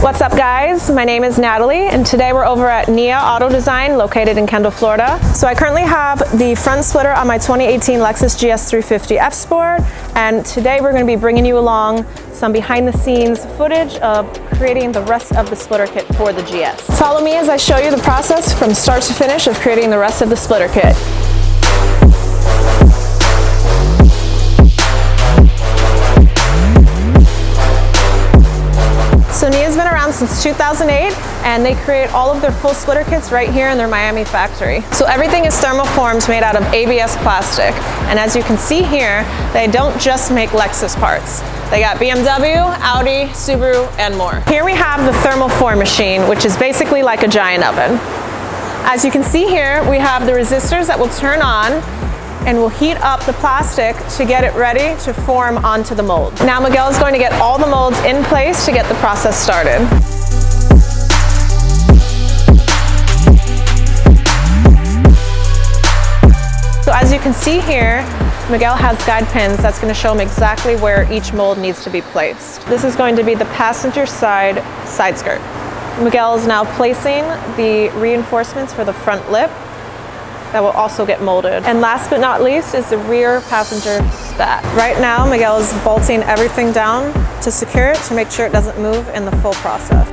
What's up guys, my name is Natalie and today we're over at Nia Auto Design located in Kendall, Florida. So I currently have the front splitter on my 2018 Lexus GS350 F Sport, and today we're going to be bringing you along some behind the scenes footage of creating the rest of the splitter kit for the GS. Follow me as I show you the process from start to finish of creating the rest of the splitter kit. So Nia's been around since 2008 and they create all of their full splitter kits right here in their Miami factory. So everything is thermoformed made out of ABS plastic. And as you can see here, they don't just make Lexus parts. They got BMW, Audi, Subaru, and more. Here we have the thermoform machine, which is basically like a giant oven. As you can see here, we have the resistors that will turn on and we'll heat up the plastic to get it ready to form onto the mold. Now Miguel is going to get all the molds in place to get the process started. So as you can see here, Miguel has guide pins that's going to show him exactly where each mold needs to be placed. This is going to be the passenger side skirt. Miguel is now placing the reinforcements for the front lip that will also get molded. And last but not least is the rear passenger spat. Right now, Miguel is bolting everything down to secure it to make sure it doesn't move in the full process.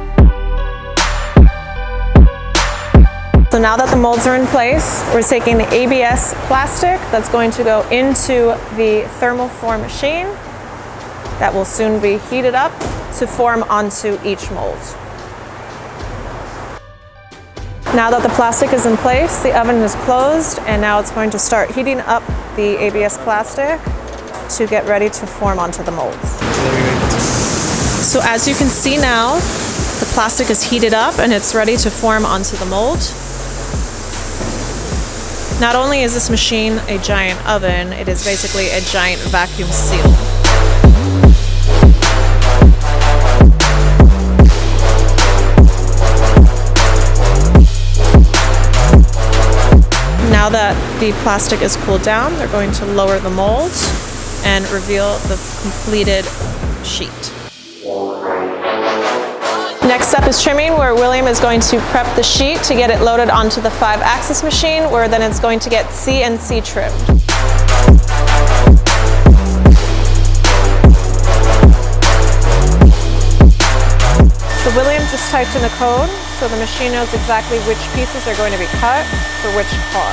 So now that the molds are in place, we're taking the ABS plastic that's going to go into the thermoform machine that will soon be heated up to form onto each mold. Now that the plastic is in place, the oven is closed, and now it's going to start heating up the ABS plastic to get ready to form onto the molds. So as you can see now, the plastic is heated up and it's ready to form onto the mold. Not only is this machine a giant oven, it is basically a giant vacuum seal. Now that the plastic is cooled down, they're going to lower the mold and reveal the completed sheet. Next up is trimming, where William is going to prep the sheet to get it loaded onto the 5-axis machine, where then it's going to get CNC trimmed. So William just typed in a code, so the machine knows exactly which pieces are going to be cut for which car.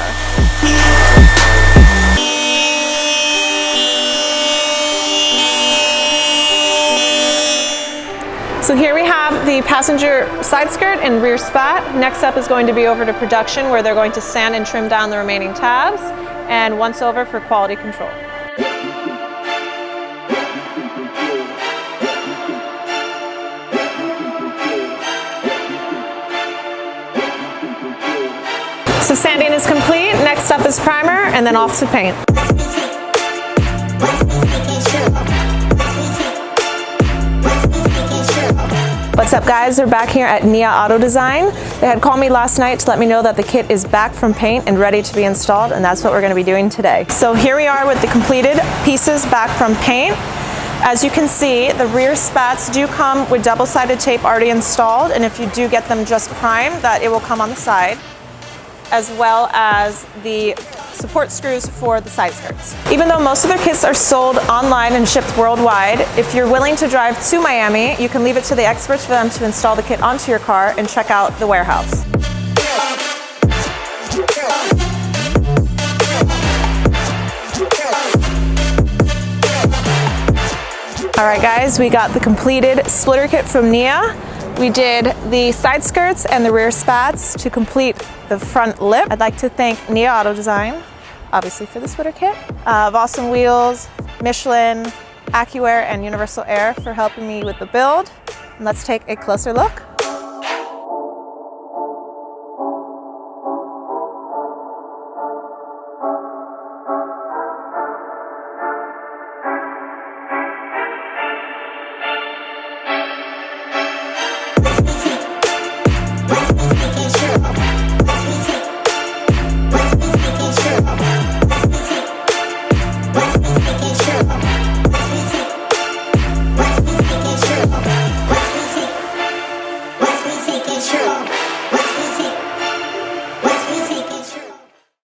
So here we have the passenger side skirt and rear spat. Next up is going to be over to production, where they're going to sand and trim down the remaining tabs, and once over for quality control. So sanding is complete, next up is primer, and then off to paint. What's up guys, we're back here at Nia Auto Design. They had called me last night to let me know that the kit is back from paint and ready to be installed, and that's what we're going to be doing today. So here we are with the completed pieces back from paint. As you can see, the rear spats do come with double-sided tape already installed, and if you do get them just primed, that it will come on the side, as well as the support screws for the side skirts. Even though most of their kits are sold online and shipped worldwide, if you're willing to drive to Miami, you can leave it to the experts for them to install the kit onto your car and check out the warehouse. All right guys, we got the completed splitter kit from Nia. We did the side skirts and the rear spats to complete the front lip. I'd like to thank Nia Auto Design, obviously for the splitter kit, Awesome Wheels, Michelin, AccuAir, and Universal Air for helping me with the build. And let's take a closer look.